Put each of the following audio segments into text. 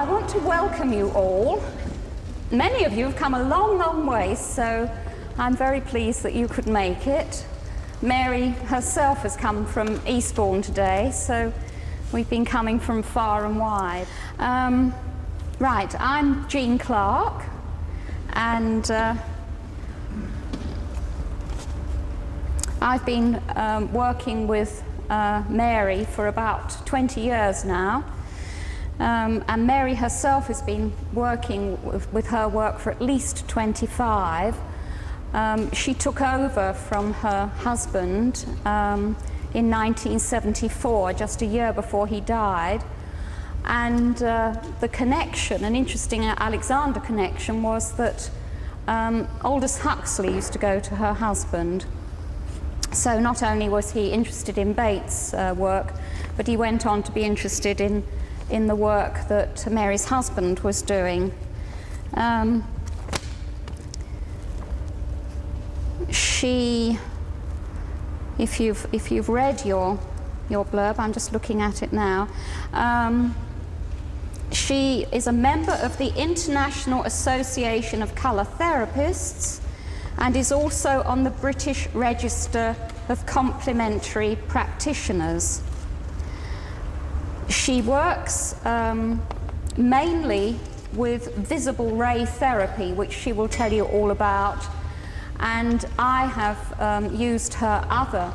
I want to welcome you all. Many of you have come a long, long way, so I'm very pleased that you could make it. Mary herself has come from Eastbourne today, so we've been coming from far and wide. Right, I'm Jean Clark, and I've been working with Mary for about 20 years now. And Mary herself has been working with her work for at least 25. She took over from her husband in 1974, just a year before he died. And the connection, an interesting Alexander connection, was that Aldous Huxley used to go to her husband. So not only was he interested in Bates' work, but he went on to be interested in the work that Mary's husband was doing. If you've read your blurb, I'm just looking at it now. She is a member of the International Association of Colour Therapists and is also on the British Register of Complementary Practitioners. She works mainly with visible ray therapy, which she will tell you all about, and I have used her other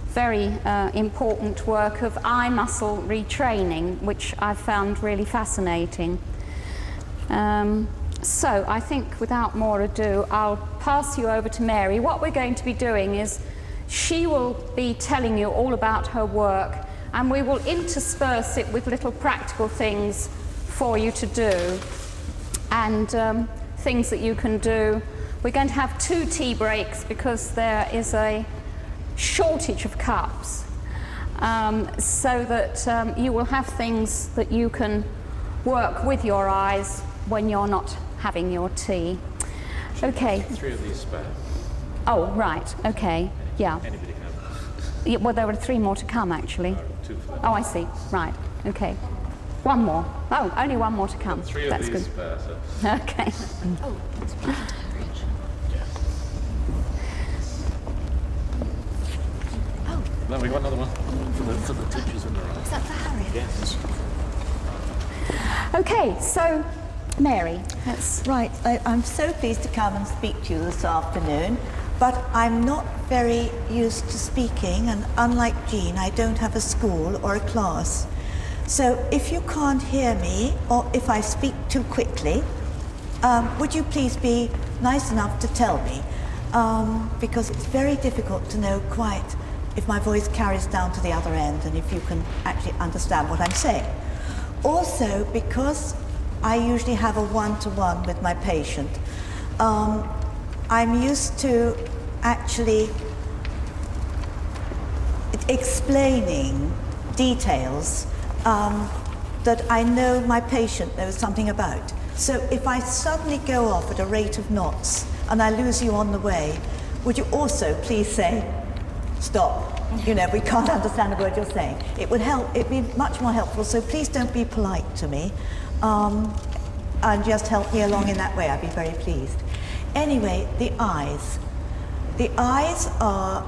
very important work of eye muscle retraining, which I've found really fascinating. So I think without more ado, I'll pass you over to Mary. What we're going to be doing is she will be telling you all about her work, and we will intersperse it with little practical things for you to do, and things that you can do. We're going to have 2 tea breaks because there is a shortage of cups, so that you will have things that you can work with your eyes when you're not having your tea. Okay. 3 of these spare. Oh, right. Okay. Yeah. Anybody have? Yeah, well, there are 3 more to come, actually. 2 for Oh, I see. Right. Okay. 1 more. Oh, only 1 more to come. 3 of That's these good. spare, so. Okay. Oh, it's right. Oh. No, we got another one for the teachers in the room. Is that for Harry? Yes. Okay, so Mary, that's Right, I'm so pleased to come and speak to you this afternoon, but I'm not very used to speaking, and unlike Jean, I don't have a school or a class. So if you can't hear me, or if I speak too quickly, would you please be nice enough to tell me? Because it's very difficult to know quite if my voice carries down to the other end and if you can actually understand what I'm saying. Also, because I usually have a one-to-one with my patient, I'm used to actually explaining details that I know my patient knows something about. So if I suddenly go off at a rate of knots and I lose you on the way, would you also please say, stop? You know, we can't understand a word you're saying. It would help, it'd be much more helpful, so please don't be polite to me. And just help me along in that way, I'd be very pleased. Anyway, the eyes. The eyes are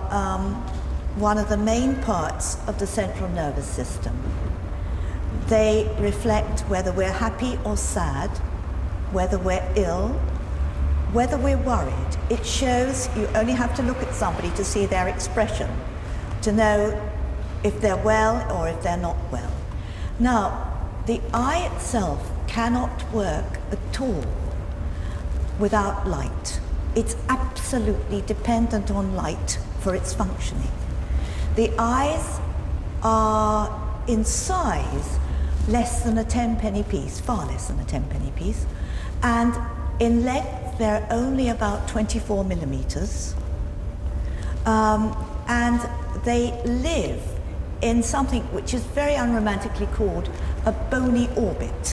one of the main parts of the central nervous system. They reflect whether we're happy or sad, whether we're ill, whether we're worried. It shows you only have to look at somebody to see their expression, to know if they're well or if they're not well. Now, the eye itself cannot work at all without light. It's absolutely dependent on light for its functioning. The eyes are in size less than a 10-penny piece, far less than a 10-penny piece, and in length they're only about 24 millimeters, and they live in something which is very unromantically called a bony orbit.